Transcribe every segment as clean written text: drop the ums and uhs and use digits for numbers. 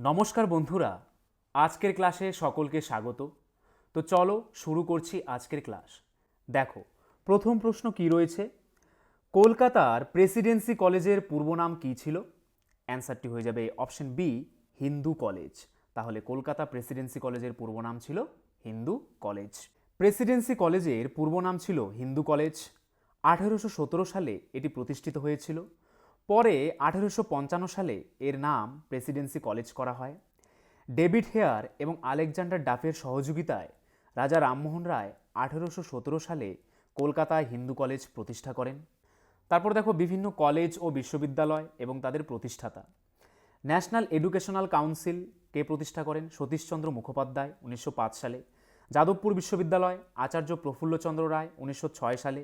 নমস্কার বন্ধুরা, আজকের ক্লাসে সকলকে স্বাগত। তো চলো শুরু করছি আজকের ক্লাস। দেখো, প্রথম প্রশ্ন কি রয়েছে, কলকাতার প্রেসিডেন্সি কলেজের পূর্ব নাম কী ছিল? অ্যান্সারটি হয়ে যাবে অপশন বি, হিন্দু কলেজ। তাহলে কলকাতা প্রেসিডেন্সি কলেজের পূর্ব নাম ছিল হিন্দু কলেজ। প্রেসিডেন্সি কলেজের পূর্ব নাম ছিল হিন্দু কলেজ। 1817 সালে এটি প্রতিষ্ঠিত হয়েছিল। পরে 1855 সালে এর নাম প্রেসিডেন্সি কলেজ করা হয়। ডেভিড হেয়ার এবং আলেকজান্ডার ডাফের সহযোগিতায় রাজা রামমোহন রায় 1817 সালে কলকাতায় হিন্দু কলেজ প্রতিষ্ঠা করেন। তারপর দেখো বিভিন্ন কলেজ ও বিশ্ববিদ্যালয় এবং তাদের প্রতিষ্ঠাতা। ন্যাশনাল এডুকেশনাল কাউন্সিল কে প্রতিষ্ঠা করেন? সতীশচন্দ্র মুখোপাধ্যায় 1905 সালে। যাদবপুর বিশ্ববিদ্যালয় আচার্য প্রফুল্লচন্দ্র রায় 1906 সালে।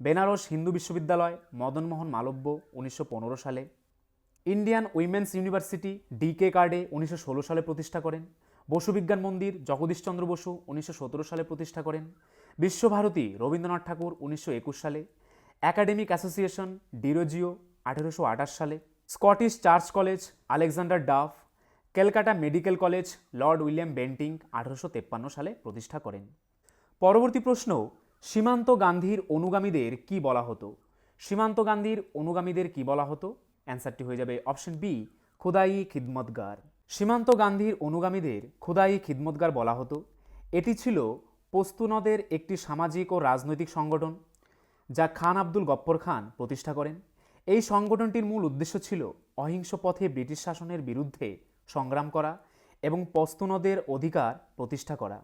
বেনারস হিন্দু বিশ্ববিদ্যালয় মদনমোহন মালব্য 1915 সালে। Indian women's university DK. কার্ডে 1916 সালে প্রতিষ্ঠা করেন। বসু বিজ্ঞান মন্দির জগদীশচন্দ্র বসু 1917 সালে প্রতিষ্ঠা করেন। বিশ্বভারতী রবীন্দ্রনাথ ঠাকুর 1921 সালে। একাডেমিক অ্যাসোসিয়েশন ডিরোজিও 1828 সালে। Scottish church college Alexander Duff. Calcutta medical college lord William Bentinck 1853 সালে প্রতিষ্ঠা করেন। পরবর্তী প্রশ্ন, সীমান্ত গান্ধীর অনুগামীদের কি বলা হতো? সীমান্ত গান্ধীর অনুগামীদের কি বলা হতো? অ্যান্সারটি হয়ে যাবে অপশন বি, খুদাই খিদমতগার। সীমান্ত গান্ধীর অনুগামীদের খুদাই খিদমতগার বলা হতো। এটি ছিল পশতুনদের একটি সামাজিক ও রাজনৈতিক সংগঠন যা খান আব্দুল গফ্ফর খান প্রতিষ্ঠা করেন। এই সংগঠনটির মূল উদ্দেশ্য ছিল অহিংস পথে ব্রিটিশ শাসনের বিরুদ্ধে সংগ্রাম করা এবং পশতুনদের অধিকার প্রতিষ্ঠা করা।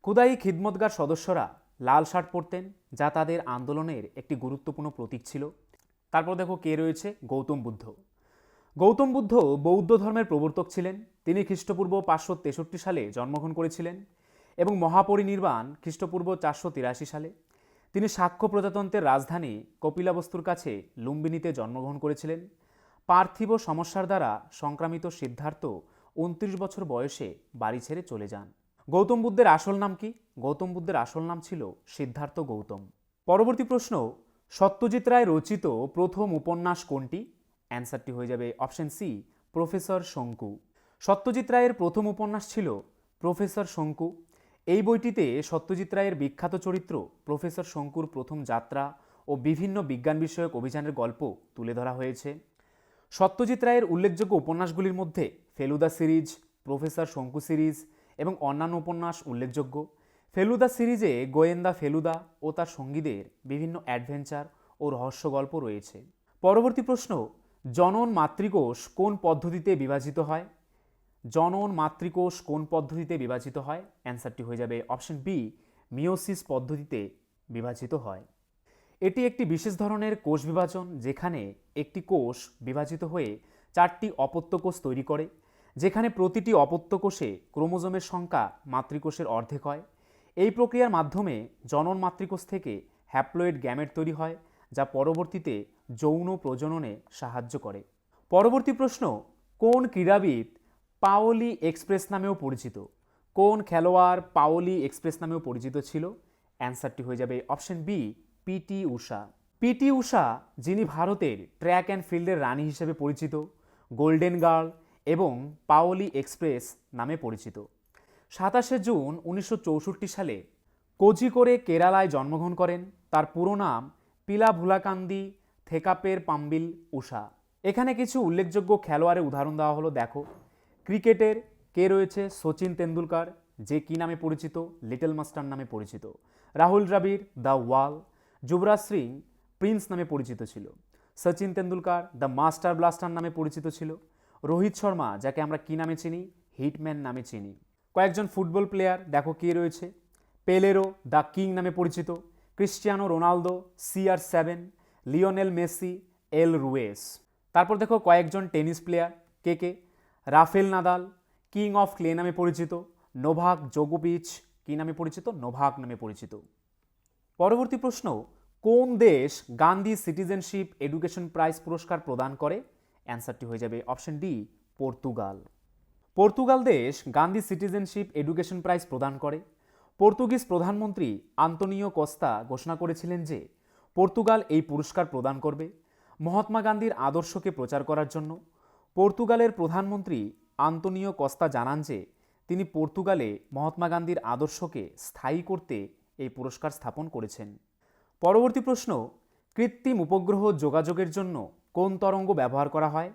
খুদাই খিদমতগার সদস্যরা লাল শার্ট পরতেন, যা তাদের আন্দোলনের একটি গুরুত্বপূর্ণ প্রতীক ছিল। তারপর দেখো কে রয়েছে, গৌতম বুদ্ধ। গৌতম বুদ্ধ বৌদ্ধ ধর্মের প্রবর্তক ছিলেন। তিনি খ্রিস্টপূর্ব 563 সালে জন্মগ্রহণ করেছিলেন এবং মহাপরিনির্বাণ খ্রিস্টপূর্ব 483 সালে। তিনি শাক্য প্রজাতন্ত্রের রাজধানী কপিলাবস্তুর কাছে লুম্বিনীতে জন্মগ্রহণ করেছিলেন। পার্থিব সমস্যার দ্বারা সংক্রামিত সিদ্ধার্থ 29 বছর বয়সে বাড়ি ছেড়ে চলে যান। গৌতম বুদ্ধের আসল নাম কি? গৌতম বুদ্ধের আসল নাম ছিল সিদ্ধার্থ গৌতম। পরবর্তী প্রশ্ন, সত্যজিৎ রায় রচিত প্রথম উপন্যাস কোনটি? অ্যান্সারটি হয়ে যাবে অপশন সি, প্রফেসর শঙ্কু। সত্যজিৎ রায়ের প্রথম উপন্যাস ছিল প্রফেসর শঙ্কু। এই বইটিতে সত্যজিৎ রায়ের বিখ্যাত চরিত্র প্রফেসর শঙ্কুর প্রথম যাত্রা ও বিভিন্ন বিজ্ঞান বিষয়ক অভিযানের গল্প তুলে ধরা হয়েছে। সত্যজিৎ রায়ের উল্লেখযোগ্য উপন্যাসগুলির মধ্যে ফেলুদা সিরিজ, প্রফেসর শঙ্কু সিরিজ এবং অন্যান্য উপন্যাস উল্লেখযোগ্য। ফেলুদা সিরিজে গোয়েন্দা ফেলুদা ও তার সঙ্গীদের বিভিন্ন অ্যাডভেঞ্চার ও রহস্য গল্প রয়েছে। পরবর্তী প্রশ্ন, জনন মাতৃকোষ কোন পদ্ধতিতে বিভাজিত হয়? জনন মাতৃকোষ কোন পদ্ধতিতে বিভাজিত হয়? অ্যান্সারটি হয়ে যাবে অপশন বি, মিওসিস পদ্ধতিতে বিভাজিত হয়। এটি একটি বিশেষ ধরনের কোষ বিভাজন যেখানে একটি কোষ বিভাজিত হয়ে 4টি অপত্য কোষ তৈরি করে, যেখানে প্রতিটি অপত্য কোষে ক্রোমোজোমের সংখ্যা মাতৃকোষের অর্ধেক হয়। এই প্রক্রিয়ার মাধ্যমে জনন মাতৃকোষ থেকে হ্যাপ্লয়েড গ্যামেট তৈরি হয়, যা পরবর্তীতে যৌন প্রজননে সাহায্য করে। পরবর্তী প্রশ্ন, কোন ক্রীড়াবিদ পাওলি এক্সপ্রেস নামেও পরিচিত? কোন খেলোয়াড় পাওলি এক্সপ্রেস নামেও পরিচিত ছিল? অ্যান্সারটি হয়ে যাবে অপশন বি, পিটি ঊষা। পিটি ঊষা, যিনি ভারতের ট্র্যাক অ্যান্ড ফিল্ডের রানী হিসেবে পরিচিত, গোল্ডেন গার্ল এবং পাওলি এক্সপ্রেস নামে পরিচিত। 27 জুন 1964 সালে কোঝিকোড়ে কেরালায় জন্মগ্রহণ করেন। তার পুরো নাম পিলাভুলাকান্দি থেকাপের পাম্বিল ঊষা। এখানে কিছু উল্লেখযোগ্য খেলোয়াড়ের উদাহরণ দেওয়া হলো, দেখো। ক্রিকেটের কে রয়েছে? সচিন তেন্ডুলকার, যে কি নামে পরিচিত? লিটল মাস্টার নামে পরিচিত। Rahul Dravid, the wall. Yuvraj Singh prince নামে পরিচিত ছিল। Sachin Tendulkar the master blaster নামে পরিচিত ছিল। রোহিত শর্মা, যাকে আমরা কি নামে চিনি? হিটম্যান নামে চিনি। কয়েকজন ফুটবল প্লেয়ার দেখো কে রয়েছে। পেলেরো দ্য কিং নামে পরিচিত। Cristiano Ronaldo CR7, Lionel Messi, এল রুয়েস। তারপর দেখো কয়েকজন টেনিস প্লেয়ার কে কে? Rafael Nadal king of clay নামে পরিচিত। নোভাক জোকোভিচ কি নামে পরিচিত? নোভাক নামে পরিচিত। পরবর্তী প্রশ্ন, কোন দেশ গান্ধী সিটিজেনশিপ এডুকেশন প্রাইজ পুরস্কার প্রদান করে? অ্যান্সারটি হয়ে যাবে অপশন ডি, পর্তুগাল। পর্তুগাল দেশ গান্ধী সিটিজেনশিপ এডুকেশন প্রাইজ প্রদান করে। পর্তুগিজ প্রধানমন্ত্রী আন্তোনিও কস্তা ঘোষণা করেছিলেন যে পর্তুগাল এই পুরস্কার প্রদান করবে মহাত্মা গান্ধীর আদর্শকে প্রচার করার জন্য। পর্তুগালের প্রধানমন্ত্রী আন্তোনিও কস্তা জানান যে তিনি পর্তুগালে মহাত্মা গান্ধীর আদর্শকে স্থায়ী করতে এই পুরস্কার স্থাপন করেছেন। পরবর্তী প্রশ্ন, কৃত্রিম উপগ্রহ যোগাযোগের জন্য কোন তরঙ্গ ব্যবহার করা হয়?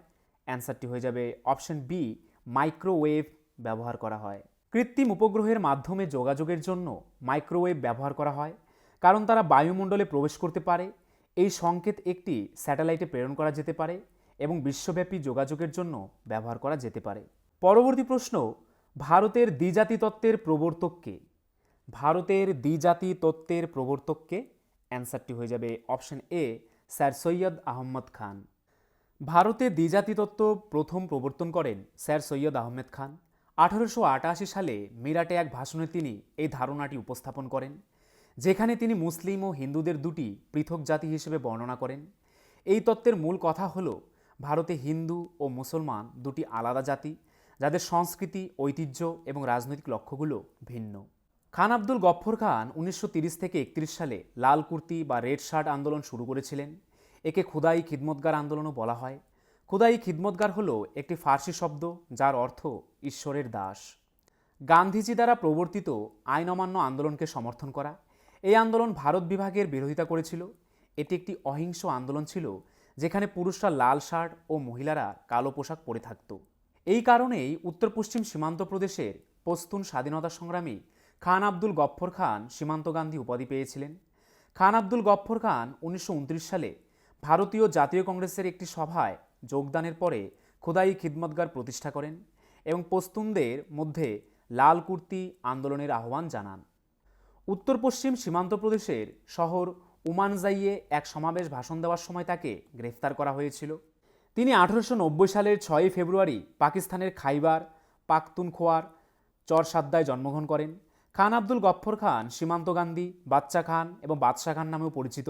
অ্যান্সারটি হয়ে যাবে অপশন বি, মাইক্রোওয়েভ ব্যবহার করা হয়। কৃত্রিম উপগ্রহের মাধ্যমে যোগাযোগের জন্য মাইক্রোওয়েভ ব্যবহার করা হয়, কারণ তারা বায়ুমণ্ডলে প্রবেশ করতে পারে। এই সংকেত একটি স্যাটেলাইটে প্রেরণ করা যেতে পারে এবং বিশ্বব্যাপী যোগাযোগের জন্য ব্যবহার করা যেতে পারে। পরবর্তী প্রশ্ন, ভারতের দ্বিজাতি তত্ত্বের প্রবর্তক কে? ভারতের দ্বিজাতি তত্ত্বের প্রবর্তক কে? অ্যান্সারটি হয়ে যাবে option A, sir Syed Ahmad Khan. ভারতে দ্বিজাতি তত্ত্ব প্রথম প্রবর্তন করেন স্যার সৈয়দ আহমেদ খান। 1888 সালে মিরাটে এক ভাষণে তিনি এই ধারণাটি উপস্থাপন করেন, যেখানে তিনি মুসলিম ও হিন্দুদের দুটি পৃথক জাতি হিসেবে বর্ণনা করেন। এই তত্ত্বের মূল কথা হল ভারতে হিন্দু ও মুসলমান দুটি আলাদা জাতি, যাদের সংস্কৃতি, ঐতিহ্য এবং রাজনৈতিক লক্ষ্যগুলো ভিন্ন। খান আব্দুল গফ্ফর খান 1930 থেকে 31 সালে লাল কুর্তি বা রেড শার্ট আন্দোলন শুরু করেছিলেন। একে খুদাই খিদমতগার আন্দোলনও বলা হয়। খুদাই খিদমতগার হল একটি ফার্সি শব্দ যার অর্থ ঈশ্বরের দাস। গান্ধীজি দ্বারা প্রবর্তিত আইন অমান্য আন্দোলনকে সমর্থন করা। এই আন্দোলন ভারত বিভাগের বিরোধিতা করেছিল। এটি একটি অহিংস আন্দোলন ছিল, যেখানে পুরুষরা লাল শার্ট ও মহিলারা কালো পোশাক পরে থাকত। এই কারণেই উত্তর পশ্চিম সীমান্ত প্রদেশের পশতুন স্বাধীনতা সংগ্রামী খান আব্দুল গফ্ফর খান সীমান্ত গান্ধী উপাধি পেয়েছিলেন। খান আব্দুল গফ্ফর খান 1929 সালে ভারতীয় জাতীয় কংগ্রেসের একটি সভায় যোগদানের পরে খুদাই খিদমতগার প্রতিষ্ঠা করেন এবং পশতুনদের মধ্যে লাল কুর্তি আন্দোলনের আহ্বান জানান। উত্তর পশ্চিম সীমান্ত প্রদেশের শহর উমানজাইয়ে এক সমাবেশ ভাষণ দেওয়ার সময় তাকে গ্রেফতার করা হয়েছিল। তিনি 1890 সালের 6 ফেব্রুয়ারি পাকিস্তানের খাইবার পাখতুনখোয়ার চরসাদ্দায় জন্মগ্রহণ করেন। খান আব্দুল গফ্ফর খান সীমান্ত গান্ধী, বাচ্চা খান এবং বাদশাহ খান নামেও পরিচিত।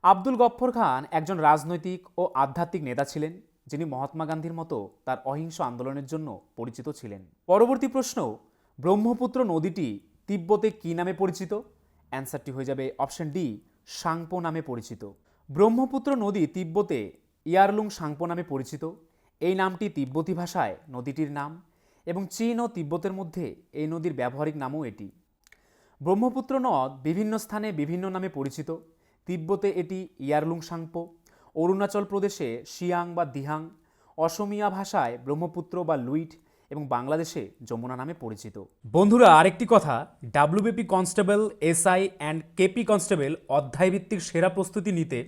আব্দুল গফ্ফর খান একজন রাজনৈতিক ও আধ্যাত্মিক নেতা ছিলেন, যিনি মহাত্মা গান্ধীর মতো তার অহিংস আন্দোলনের জন্য পরিচিত ছিলেন। পরবর্তী প্রশ্ন, ব্রহ্মপুত্র নদীটি তিব্বতে কী নামে পরিচিত? অ্যান্সারটি হয়ে যাবে অপশন ডি, সাংপো নামে পরিচিত। ব্রহ্মপুত্র নদী তিব্বতে ইয়ারলুং সাংপো নামে পরিচিত। এই নামটি তিব্বতী ভাষায় নদীটির নাম এবং চীন ও তিব্বতের মধ্যে এই নদীর ব্যবহারিক নামও এটি। ব্রহ্মপুত্র নদ বিভিন্ন স্থানে বিভিন্ন নামে পরিচিত। তিব্বতে এটি ইয়ারলুং সাংপো, অরুণাচল প্রদেশে শিয়াং বা দিহাং, অসমিয়া ভাষায় ব্রহ্মপুত্র বা লুইট এবং বাংলাদেশে যমুনা নামে পরিচিত। বন্ধুরা, আরেকটি কথা, WBP constable, SI and KP constable অধ্যায়ভিত্তিক সেরা প্রস্তুতি নিতে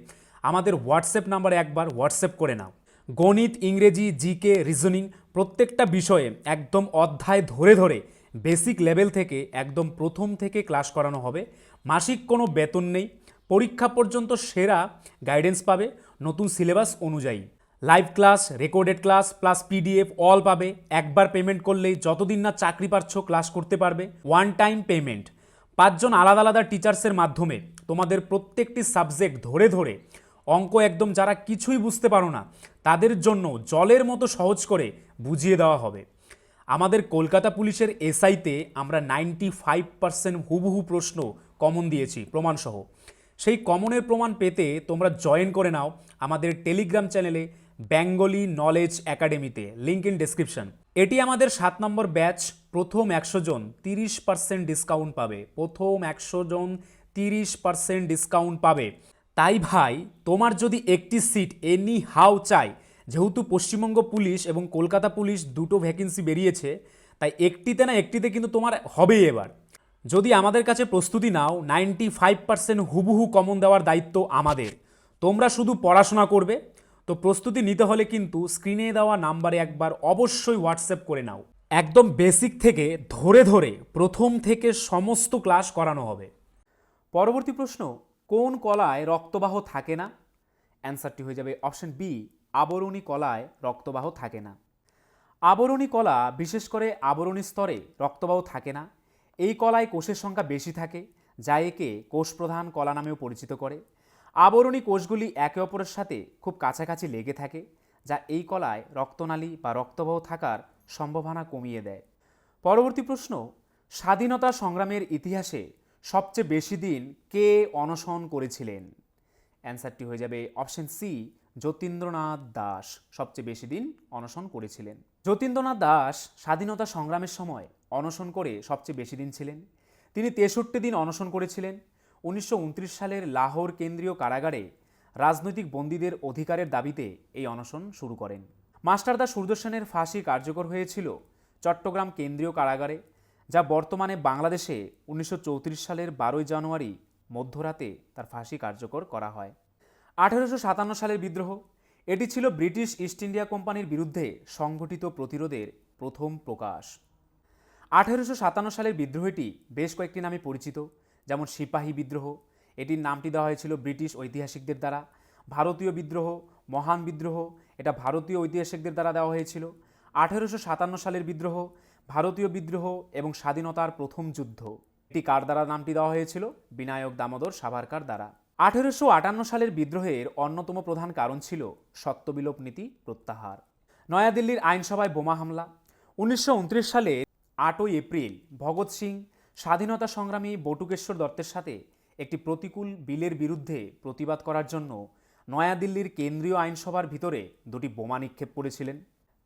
আমাদের হোয়াটসঅ্যাপ নাম্বারে একবার হোয়াটসঅ্যাপ করে নাও। গণিত, ইংরেজি, জিকে, রিজনিং প্রত্যেকটা বিষয়ে একদম অধ্যায় ধরে ধরে বেসিক লেভেল থেকে একদম প্রথম থেকে ক্লাস করানো হবে। মাসিক কোনো বেতন নেই, পরীক্ষা পর্যন্ত সেরা গাইডেন্স পাবে নতুন সিলেবাস অনুযায়ী। Live class, recorded class plus PDF all পাবে। একবার পেমেন্ট করলেই যতদিন না চাকরি পাচ্ছ ক্লাস করতে পারবে। One time payment. 5 জন আলাদা আলাদা টিচার্সের মাধ্যমে তোমাদের প্রত্যেকটি সাবজেক্ট ধরে ধরে অঙ্ক একদম যারা কিছুই বুঝতে পারো না তাদের জন্য জলের মতো সহজ করে বুঝিয়ে দেওয়া হবে। আমাদের কলকাতা পুলিশের এসআইতে আমরা 95% হুবহু প্রশ্ন কমন দিয়েছি প্রমাণসহ। সেই কমনের প্রমাণ পেতে তোমরা জয়েন করে নাও আমাদের টেলিগ্রাম চ্যানেলে বেঙ্গলি নলেজ একাডেমিতে, লিঙ্ক ইন ডেসক্রিপশন। এটি আমাদের 7 নম্বর ব্যাচ। প্রথম 100 জন 30% ডিসকাউন্ট পাবে। প্রথম 100 জন 30% ডিসকাউন্ট পাবে। তাই ভাই, তোমার যদি একটি সিট এনি হাউ চাই, যেহেতু পশ্চিমবঙ্গ পুলিশ এবং কলকাতা পুলিশ দুটো ভ্যাকেন্সি বেরিয়েছে, তাই একটিতে না একটিতে কিন্তু তোমার হবেই এবার। যদি আমাদের কাছে প্রস্তুতি নাও, 95% হুবহু কমন দেওয়ার দায়িত্ব আমাদের। তোমরা শুধু পড়াশোনা করবে। তো প্রস্তুতি নিতে হলে কিন্তু স্ক্রিনে দেওয়া নাম্বারে একবার অবশ্যই হোয়াটসঅ্যাপ করে নাও। একদম বেসিক থেকে ধরে ধরে প্রথম থেকে সমস্ত ক্লাস করানো হবে। পরবর্তী প্রশ্ন, কোন কলায় রক্তবাহ থাকে না? অ্যান্সারটি হয়ে যাবে অপশন বি, আবরণী কলায় রক্তবাহ থাকে না। আবরণী কলা, বিশেষ করে আবরণী স্তরে রক্তবাহ থাকে না। এই কলায় কোষের সংখ্যা বেশি থাকে, যা একে কোষপ্রধান কলা নামেও পরিচিত করে। আবরণী কোষগুলি একে অপরের সাথে খুব কাছাকাছি লেগে থাকে, যা এই কলায় রক্তনালী বা রক্তবাহ থাকার সম্ভাবনা কমিয়ে দেয়। পরবর্তী প্রশ্ন, স্বাধীনতা সংগ্রামের ইতিহাসে সবচেয়ে বেশি দিন কে অনশন করেছিলেন? অ্যান্সারটি হয়ে যাবে অপশন সি, যতীন্দ্রনাথ দাস সবচেয়ে বেশি দিন অনশন করেছিলেন। যতীন্দ্রনাথ দাস স্বাধীনতা সংগ্রামের সময় অনশন করে সবচেয়ে বেশি দিন ছিলেন। তিনি 63 দিন অনশন করেছিলেন। 1929 সালের লাহোর কেন্দ্রীয় কারাগারে রাজনৈতিক বন্দীদের অধিকারের দাবিতে এই অনশন শুরু করেন। মাস্টারদা সূর্যসেনের ফাঁসি কার্যকর হয়েছিল চট্টগ্রাম কেন্দ্রীয় কারাগারে, যা বর্তমানে বাংলাদেশে 1934 সালের 12 জানুয়ারি মধ্যরাতে তার ফাঁসি কার্যকর করা হয়। 1857 সালের বিদ্রোহ, এটি ছিল ব্রিটিশ ইস্ট ইন্ডিয়া কোম্পানির বিরুদ্ধে সংগঠিত প্রতিরোধের প্রথম প্রকাশ। 1857 সালের বিদ্রোহটি বেশ কয়েকটি নামে পরিচিত, যেমন সিপাহী বিদ্রোহ, এটির নামটি দেওয়া হয়েছিল ব্রিটিশ ঐতিহাসিকদের দ্বারা। ভারতীয় বিদ্রোহ, মহান বিদ্রোহ, এটা ভারতীয় ঐতিহাসিকদের দ্বারা দেওয়া হয়েছিল। 1857 সালের বিদ্রোহ, ভারতীয় বিদ্রোহ এবং স্বাধীনতার প্রথম যুদ্ধ, এটি কার দ্বারা নামটি দেওয়া হয়েছিল? বিনায়ক দামোদর সাভারকার দ্বারা। 1858 সালের বিদ্রোহের অন্যতম প্রধান কারণ ছিল সত্যবিলোপ নীতি প্রত্যাহার। নয়াদিল্লির আইনসভায় বোমা হামলা। 1929 সালে 8 এপ্রিল ভগৎ সিং স্বাধীনতা সংগ্রামী বটুকেশ্বর দত্তের সাথে একটি প্রতিকূল বিলের বিরুদ্ধে প্রতিবাদ করার জন্য নয়াদিল্লির কেন্দ্রীয় আইনসভার ভিতরে দুটি বোমা নিক্ষেপ করেছিলেন।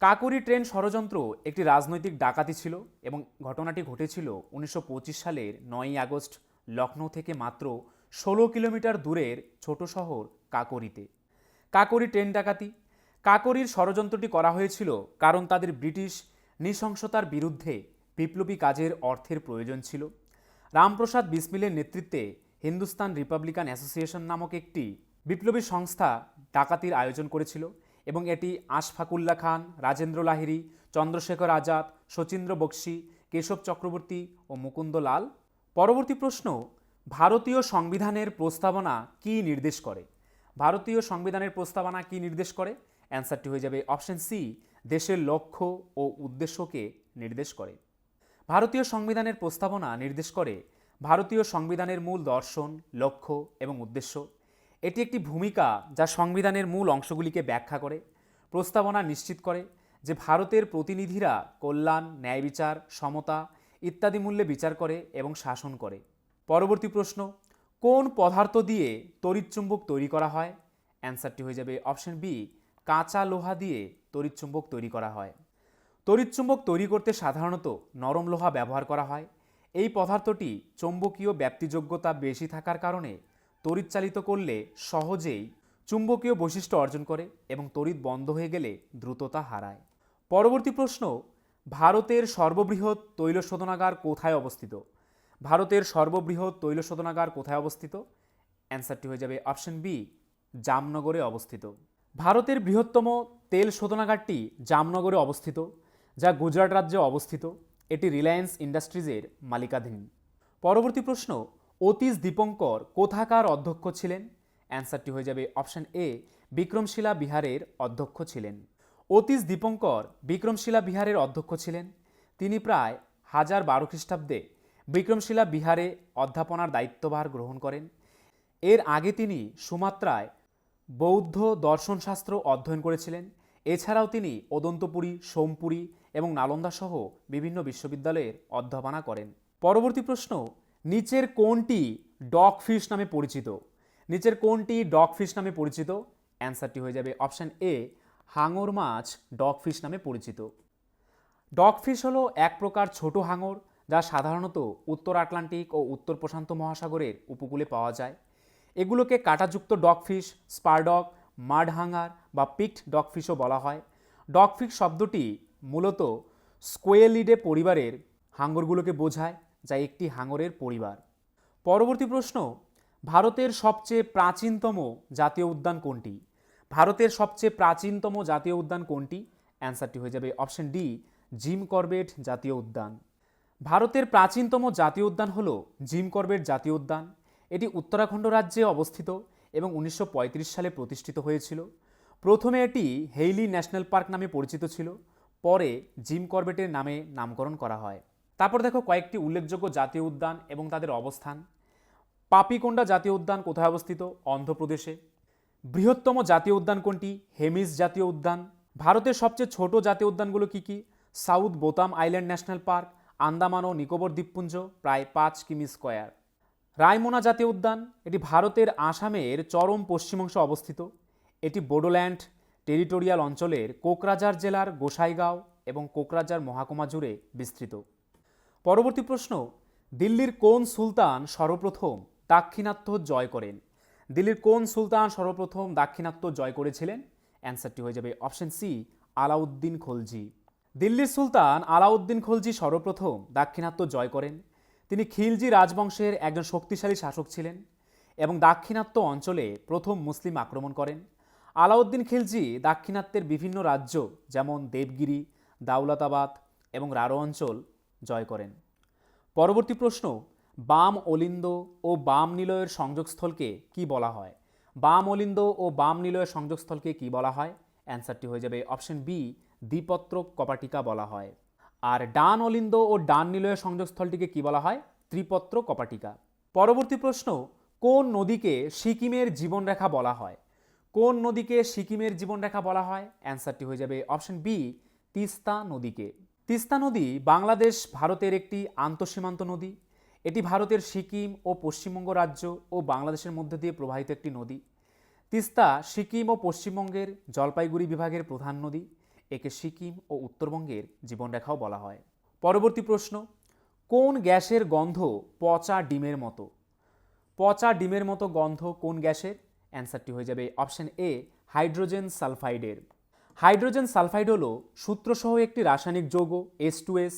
কাকোরি ট্রেন ষড়যন্ত্র একটি রাজনৈতিক ডাকাতি ছিল এবং ঘটনাটি ঘটেছিল 1925 সালের 9 আগস্ট লখনৌ থেকে মাত্র 16 কিলোমিটার দূরের ছোট শহর কাকোরিতে। কাকোরি ট্রেন ডাকাতি, কাকোরির ষড়যন্ত্রটি করা হয়েছিল কারণ তাদের ব্রিটিশ নৃশংসতার বিরুদ্ধে বিপ্লবী কাজের অর্থের প্রয়োজন ছিল। রামপ্রসাদ বিসমিলের নেতৃত্বে হিন্দুস্তান রিপাবলিকান অ্যাসোসিয়েশন নামক একটি বিপ্লবী সংস্থা ডাকাতির আয়োজন করেছিল এবং এটি আশফাকুল্লা খান, রাজেন্দ্র লাহিড়ী, চন্দ্রশেখর আজাদ, শচীন্দ্র বক্সী, কেশব চক্রবর্তী ও মুকুন্দ লাল। পরবর্তী প্রশ্ন, ভারতীয় সংবিধানের প্রস্তাবনা কি নির্দেশ করে? ভারতীয় সংবিধানের প্রস্তাবনা কি নির্দেশ করে? অ্যান্সারটি হয়ে যাবে অপশন সি, দেশের লক্ষ্য ও উদ্দেশ্যকে নির্দেশ করে। ভারতীয় সংবিধানের প্রস্তাবনা নির্দেশ করে ভারতীয় সংবিধানের মূল দর্শন, লক্ষ্য এবং উদ্দেশ্য। এটি একটি ভূমিকা যা সংবিধানের মূল অংশগুলিকে ব্যাখ্যা করে। প্রস্তাবনা নিশ্চিত করে যে ভারতের প্রতিনিধিরা কল্যাণ, ন্যায় বিচার, সমতা ইত্যাদি মূল্যে বিচার করে এবং শাসন করে। পরবর্তী প্রশ্ন, কোন পদার্থ দিয়ে তড়িৎচুম্বক তৈরি করা হয়? অ্যান্সারটি হয়ে যাবে অপশন বি, কাঁচা লোহা দিয়ে তড়িৎচুম্বক তৈরি করা হয়। তড়িৎচুম্বক তৈরি করতে সাধারণত নরম লোহা ব্যবহার করা হয়। এই পদার্থটি চৌম্বকীয় ব্যাপ্তিযোগ্যতা বেশি থাকার কারণে তড়িৎ চালিত করলে সহজেই চুম্বকীয় বৈশিষ্ট্য অর্জন করে এবং তড়িৎ বন্ধ হয়ে গেলে দ্রুততা হারায়। পরবর্তী প্রশ্ন, ভারতের সর্ববৃহৎ তৈল শোধনাগার কোথায় অবস্থিত? ভারতের সর্ববৃহৎ তৈল শোধনাগার কোথায় অবস্থিত? অ্যান্সারটি হয়ে যাবে অপশন বি, জামনগরে অবস্থিত। ভারতের বৃহত্তম তেল শোধনাগারটি জামনগরে অবস্থিত, যা গুজরাট রাজ্যে অবস্থিত। এটি রিলায়েন্স ইন্ডাস্ট্রিজের মালিকাধীন। পরবর্তী প্রশ্ন, অতীশ দীপঙ্কর কোথাকার অধ্যক্ষ ছিলেন? অ্যান্সারটি হয়ে যাবে অপশন এ, বিক্রমশিলা বিহারের অধ্যক্ষ ছিলেন। অতীশ দীপঙ্কর বিক্রমশিলা বিহারের অধ্যক্ষ ছিলেন। তিনি প্রায় 1012 খ্রিস্টাব্দে বিক্রমশিলা বিহারে অধ্যাপনার দায়িত্বভার গ্রহণ করেন। এর আগে তিনি সুমাত্রায় বৌদ্ধ দর্শনশাস্ত্র অধ্যয়ন করেছিলেন। এছাড়াও তিনি অদন্তপুরী, সোমপুরী এবং নালন্দা সহ বিভিন্ন বিশ্ববিদ্যালয়ের অধ্যাপনা করেন। পরবর্তী প্রশ্ন, নিচের কোনটি ডগফিশ নামে পরিচিত? নিচের কোনটি ডগফিশ নামে পরিচিত? অ্যান্সারটি হয়ে যাবে অপশন এ, হাঙর মাছ ডগফিশ নামে পরিচিত। ডগফিশ হলো এক প্রকার ছোট হাঙর যা সাধারণত উত্তর আটলান্টিক ও উত্তর প্রশান্ত মহাসাগরের উপকূলে পাওয়া যায়। এগুলোকে কাঁটাযুক্ত ডগফিশ, স্পারডগ, মাডহাঙ্গার বা পিকড ডগফিশও বলা হয়। ডগফিশ শব্দটি মূলত স্কোয়েলিডে পরিবারের হাঙরগুলোকে বোঝায়, যা একটি হাঙরের পরিবার। পরবর্তী প্রশ্ন, ভারতের সবচেয়ে প্রাচীনতম জাতীয় উদ্যান কোনটি? ভারতের সবচেয়ে প্রাচীনতম জাতীয় উদ্যান কোনটি? অ্যান্সারটি হয়ে যাবে অপশন ডি, জিম করবেট জাতীয় উদ্যান। ভারতের প্রাচীনতম জাতীয় উদ্যান হল জিম করবেট জাতীয় উদ্যান। এটি উত্তরাখণ্ড রাজ্যে অবস্থিত এবং 1935 সালে প্রতিষ্ঠিত হয়েছিল। প্রথমে এটি হেইলি ন্যাশনাল পার্ক নামে পরিচিত ছিল, পরে জিম করবেটের নামে নামকরণ করা হয়। তারপর দেখো কয়েকটি উল্লেখযোগ্য জাতীয় উদ্যান এবং তাদের অবস্থান। পাপিকোন্ডা জাতীয় উদ্যান কোথায় অবস্থিত? অন্ধ্রপ্রদেশে। বৃহত্তম জাতীয় উদ্যান কোনটি? হেমিস জাতীয় উদ্যান। ভারতের সবচেয়ে ছোট জাতীয় উদ্যানগুলো কি কি? সাউথ বোতাম আইল্যান্ড ন্যাশনাল পার্ক, আন্দামান ও নিকোবর দ্বীপপুঞ্জ, প্রায় 5 কিমি স্কোয়ার। রায়মোনা জাতীয় উদ্যান, এটি ভারতের আসামের চরম পশ্চিমাংশে অবস্থিত। এটি বোডোল্যান্ড টেরিটোরিয়াল অঞ্চলের কোকরাঝাড় জেলার গোসাইগাঁও এবং কোকরাঝাড় মহকুমা জুড়ে বিস্তৃত। পরবর্তী প্রশ্ন, দিল্লির কোন সুলতান সর্বপ্রথম দাক্ষিণাত্য জয় করেন? দিল্লির কোন সুলতান সর্বপ্রথম দাক্ষিণাত্য জয় করেছিলেন? অ্যান্সারটি হয়ে যাবে অপশন সি, আলাউদ্দিন খলজি। দিল্লির সুলতান আলাউদ্দিন খলজি সর্বপ্রথম দাক্ষিণাত্য জয় করেন। তিনি খিলজি রাজবংশের একজন শক্তিশালী শাসক ছিলেন এবং দাক্ষিণাত্য অঞ্চলে প্রথম মুসলিম আক্রমণ করেন। আলাউদ্দিন খিলজি দাক্ষিণাত্যের বিভিন্ন রাজ্য যেমন দেবগিরি, দাউলতাবাদ এবং রারো অঞ্চল জয় করেন। পরবর্তী প্রশ্ন, বাম অলিন্দ ও বাম নিলয়ের সংযোগস্থলকে কি বলা হয়? বাম অলিন্দ ও বাম নিলয়ের সংযোগস্থলকে কি বলা হয়? অ্যান্সারটি হয়ে যাবে অপশন বি, দ্বিপত্র কপাটিকা বলা হয়। আর ডান অলিন্দ ও ডান নিলয়ের সংযোগস্থলটিকে কি বলা হয়? ত্রিপত্র কপাটিকা। পরবর্তী প্রশ্ন, কোন নদীকে সিকিমের জীবনরেখা বলা হয়? কোন নদীকে সিকিমের জীবনরেখা বলা হয়? অ্যান্সারটি হয়ে যাবে অপশন বি, তিস্তা নদীকে। তিস্তা নদী বাংলাদেশ ভারতের একটি আন্তঃসীমান্ত নদী। এটি ভারতের সিকিম ও পশ্চিমবঙ্গ রাজ্য ও বাংলাদেশের মধ্যে দিয়ে প্রবাহিত একটি নদী। তিস্তা সিকিম ও পশ্চিমবঙ্গের জলপাইগুড়ি বিভাগের প্রধান নদী। একে সিকিম ও উত্তরবঙ্গের জীবনরেখাও বলা হয়। পরবর্তী প্রশ্ন, কোন গ্যাসের গন্ধ পচা ডিমের মতো? পচা ডিমের মতো গন্ধ কোন গ্যাসের? অ্যান্সারটি হয়ে যাবে অপশন এ, হাইড্রোজেন সালফাইডের। হাইড্রোজেন সালফাইড হল সূত্রসহ একটি রাসায়নিক যৌগ H2S।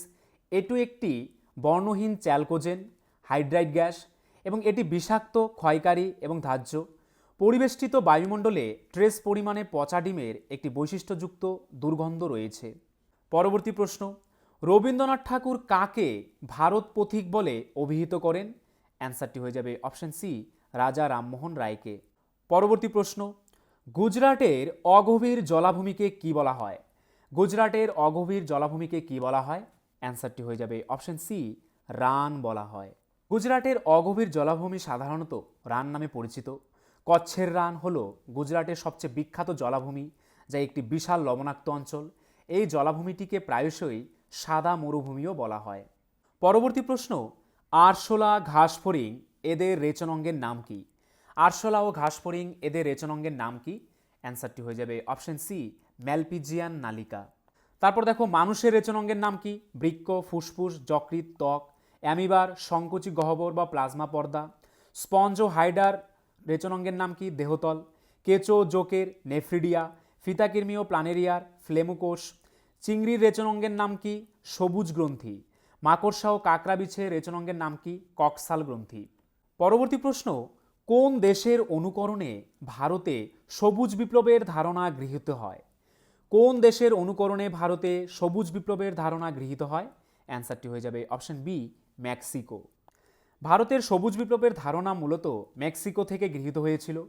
এটি একটি বর্ণহীন চ্যালকোজেন হাইড্রাইড গ্যাস এবং এটি বিষাক্ত, ক্ষয়কারী এবং ধার্য। পরিবেষ্টিত বায়ুমণ্ডলে ট্রেস পরিমাণে পচা ডিমের একটি বৈশিষ্ট্যযুক্ত দুর্গন্ধ রয়েছে। পরবর্তী প্রশ্ন, রবীন্দ্রনাথ ঠাকুর কাকে ভারত পথিক বলে অভিহিত করেন? অ্যান্সারটি হয়ে যাবে অপশন সি, রাজা রামমোহন রায়কে। পরবর্তী প্রশ্ন, গুজরাটের অগভীর জলাভূমিকে কি বলা হয়? গুজরাটের অগভীর জলাভূমিকে কি বলা হয়? অ্যান্সারটি হয়ে যাবে অপশন সি, রান বলা হয়। গুজরাটের অগভীর জলাভূমি সাধারণত রান নামে পরিচিত। কচ্ছের রান হল গুজরাটের সবচেয়ে বিখ্যাত জলাভূমি, যা একটি বিশাল লবণাক্ত অঞ্চল। এই জলাভূমিটিকে প্রায়শই সাদা মরুভূমিও বলা হয়। পরবর্তী প্রশ্ন, আরশোলা, ঘাসফড়িং এদের রেচনাঙ্গের নাম কি? আরশোলা ও ঘাসফড়িং এদের রেচনাঙ্গের নাম কি? অ্যান্সারটি হয়ে যাবে অপশন সি, ম্যালপিজিয়ান নালিকা। তারপর দেখো, মানুষের রেচনাঙ্গের নাম কি? বৃক্ক, ফুসফুস, যকৃৎ, ত্বক। অ্যামিবার, সংকোচী গহ্বর বা প্লাজমা পর্দা। স্পঞ্জ ও হাইডার রেচনাঙ্গের নাম কি? দেহতল। কেঁচো, জোকের, নেফ্রিডিয়া। ফিতাকৃমি ও প্লানেরিয়ার, ফ্লেমোকোষ। চিংড়ির রেচনাঙ্গের নাম কি? সবুজ গ্রন্থি। মাকড়সা ও কাঁকড়া বিছের রেচনাঙ্গের নাম কি? কক্সাল গ্রন্থি। পরবর্তী প্রশ্ন, কোন দেশের অনুকরণে ভারতে সবুজ বিপ্লবের ধারণা গৃহীত হয়? কোন দেশের অনুকরণে ভারতে সবুজ বিপ্লবের ধারণা গৃহীত হয়? অ্যান্সারটি হয়ে যাবে অপশন বি, মেক্সিকো। ভারতের সবুজ বিপ্লবের ধারণা মূলত মেক্সিকো থেকে গৃহীত হয়েছিল।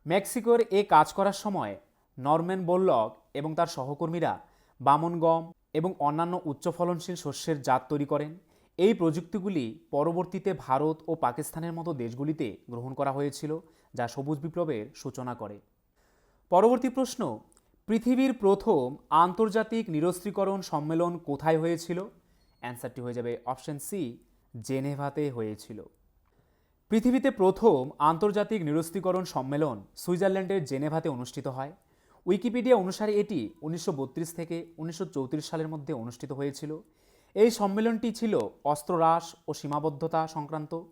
মেক্সিকোর এ কাজ করার সময় নরম্যান বোরলগ এবং তার সহকর্মীরা বামন গম এবং অন্যান্য উচ্চ ফলনশীল শস্যের জাত তৈরি করেন। এই প্রযুক্তিগুলি পরবর্তীতে ভারত ও পাকিস্তানের মতো দেশগুলিতে গ্রহণ করা হয়েছিল, যা সবুজ বিপ্লবের সূচনা করে। পরবর্তী প্রশ্ন, পৃথিবীর প্রথম আন্তর্জাতিক নিরস্ত্রীকরণ সম্মেলন কোথায় হয়েছিল? অ্যান্সারটি হয়ে যাবে অপশন সি, জেনেভাতে হয়েছিল। পৃথিবীতে প্রথম আন্তর্জাতিক নিরস্ত্রীকরণ সম্মেলন সুইজারল্যান্ডের জেনেভাতে অনুষ্ঠিত হয়। উইকিপিডিয়া অনুসারে এটি 1932 থেকে 1934 সালের মধ্যে অনুষ্ঠিত হয়েছিল। এই সম্মেলনটি ছিল অস্ত্র হ্রাস ও সীমাবদ্ধতা সংক্রান্ত,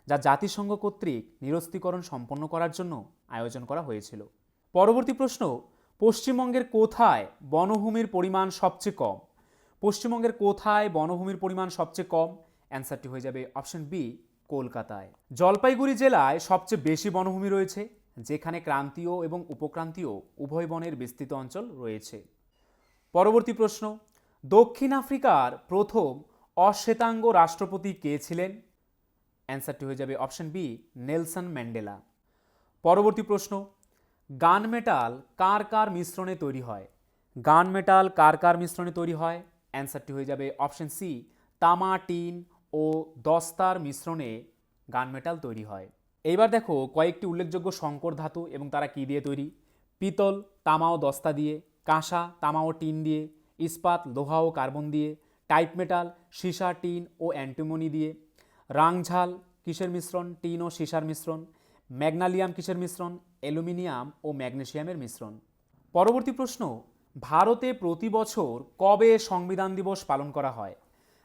যা জাতিসংঘ কর্তৃক নিরস্ত্রীকরণ সম্পন্ন করার জন্য আয়োজন করা হয়েছিল। পরবর্তী প্রশ্ন, পশ্চিমবঙ্গের কোথায় বনভূমির পরিমাণ সবচেয়ে কম? পশ্চিমবঙ্গের কোথায় বনভূমির পরিমাণ সবচেয়ে কম? অ্যান্সারটি হয়ে যাবে অপশন বি, কলকাতায়। জলপাইগুড়ি জেলায় সবচেয়ে বেশি বনভূমি রয়েছে, যেখানে ক্রান্তীয় এবং উপক্রান্তীয় উভয় বনের বিস্তৃত অঞ্চল রয়েছে। পরবর্তী প্রশ্ন, দক্ষিণ আফ্রিকার প্রথম অশ্বেতাঙ্গ রাষ্ট্রপতি কে ছিলেন? অ্যান্সারটি হয়ে যাবে অপশন বি, নেলসন ম্যান্ডেলা। পরবর্তী প্রশ্ন, গান মেটাল কার কার মিশ্রণে তৈরি হয়? গান মেটাল কার কার মিশ্রণে তৈরি হয়? অ্যান্সারটি হয়ে যাবে অপশন সি, তামা, টিন ও দস্তার মিশ্রণে গান মেটাল তৈরি হয়। এইবার দেখো কয়েকটি উল্লেখযোগ্য সংকর ধাতু এবং তারা কি দিয়ে তৈরি। পিতল, তামা ও দস্তা দিয়ে। কাঁসা, তামা ও টিন দিয়ে। ইস্পাত, লোহা ও কার্বন দিয়ে। টাইপ মেটাল, সীসা, টিন ও অ্যান্টিমনি দিয়ে। রাংঝাল কিসের মিশ্রণ? টিন ও সীসার মিশ্রণ। ম্যাগনেসিয়াম কিসের মিশ্রণ? অ্যালুমিনিয়াম ও ম্যাগনেসিয়ামের মিশ্রণ। পরবর্তী প্রশ্ন, ভারতে প্রতি বছর কবে সংবিধান দিবস পালন করা হয়?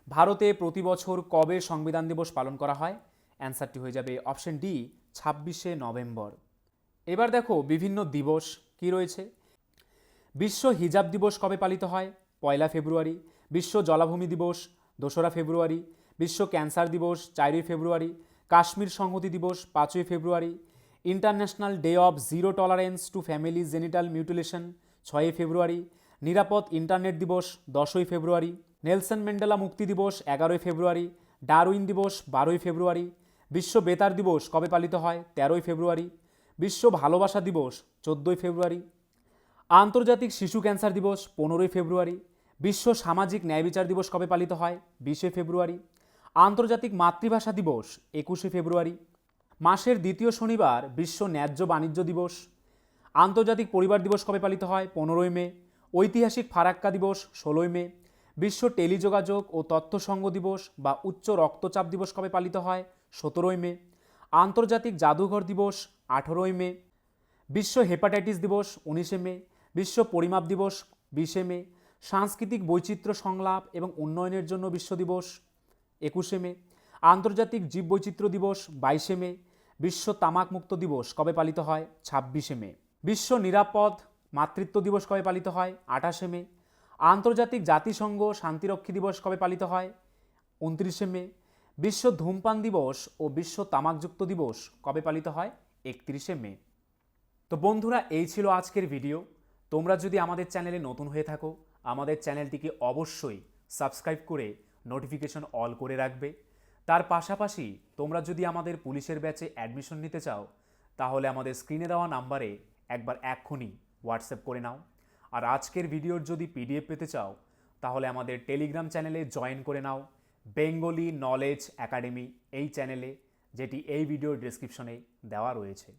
ভারতে প্রতি বছর কবে সংবিধান দিবস পালন করা হয়? অ্যান্সারটি হয়ে যাবে অপশন ডি, 26শে নভেম্বর। এবার দেখো বিভিন্ন দিবস কি রয়েছে। বিশ্ব হিজাব দিবস কবে পালিত হয়? 1 ফেব্রুয়ারি। বিশ্ব জলাভূমি দিবস 2রা ফেব্রুয়ারি। বিশ্ব ক্যান্সার দিবস 4ই ফেব্রুয়ারি। কাশ্মীর সংহতি দিবস 5ই February. International day of zero tolerance to family genital mutilation 6ই ফেব্রুয়ারি। নিরাপদ ইন্টারনেট দিবস 10ই ফেব্রুয়ারি। নেলসন ম্যান্ডেলা মুক্তি দিবস 11ই ফেব্রুয়ারি। ডারউইন দিবস 12ই ফেব্রুয়ারি। বিশ্ব বেতার দিবস কবে পালিত হয়? 13ই ফেব্রুয়ারি। বিশ্ব ভালোবাসা দিবস 14ই ফেব্রুয়ারি। আন্তর্জাতিক শিশু ক্যান্সার দিবস 15ই ফেব্রুয়ারি। বিশ্ব সামাজিক ন্যায় বিচার দিবস কবে পালিত হয়? 20শে ফেব্রুয়ারি। আন্তর্জাতিক মাতৃভাষা দিবস 21শে ফেব্রুয়ারি। মাসের দ্বিতীয় শনিবার বিশ্ব ন্যায্য বাণিজ্য দিবস। আন্তর্জাতিক পরিবার দিবস কবে পালিত হয়? 15ই মে। ঐতিহাসিক ফারাক্কা দিবস 16ই মে। বিশ্ব টেলিযোগাযোগ ও তথ্য সংঘ দিবস বা উচ্চ রক্তচাপ দিবস কবে পালিত হয়? 17ই মে। আন্তর্জাতিক জাদুঘর দিবস 18ই মে। বিশ্ব হেপাটাইটিস দিবস 19শে মে। বিশ্ব পরিমাপ দিবস 20শে মে। সাংস্কৃতিক বৈচিত্র্য সংলাপ এবং উন্নয়নের জন্য বিশ্ব দিবস 21শে মে। আন্তর্জাতিক জীববৈচিত্র্য দিবস 22শে মে। বিশ্ব তামাক মুক্ত দিবস কবে পালিত হয়? 26শে মে। বিশ্ব নিরাপদ মাতৃত্ব দিবস কবে পালিত হয়? 28শে মে। আন্তর্জাতিক জাতিসংঘ শান্তিরক্ষী দিবস কবে পালিত হয়? 29শে মে। বিশ্ব ধূমপান দিবস ও বিশ্ব তামাকযুক্ত দিবস কবে পালিত হয়? 31শে মে। তো বন্ধুরা, এই ছিল আজকের ভিডিও। তোমরা যদি আমাদের চ্যানেলে নতুন হয়ে থাকো, আমাদের চ্যানেলটিকে অবশ্যই সাবস্ক্রাইব করে নোটিফিকেশন অল করে রাখবে। তার পাশাপাশি তোমরা যদি আমাদের পুলিশের ব্যাচে অ্যাডমিশন নিতে চাও, তাহলে আমাদের স্ক্রিনে দেওয়া নাম্বারে একবার এক্ষুনি হোয়াটসঅ্যাপ করে নাও। আর আজকের ভিডিওর যদি পিডিএফ পেতে চাও, তাহলে আমাদের টেলিগ্রাম চ্যানেলে জয়েন করে নাও, বেঙ্গলি নলেজ একাডেমি এই চ্যানেলে, যেটি এই ভিডিওর ডেসক্রিপশনে দেওয়া রয়েছে।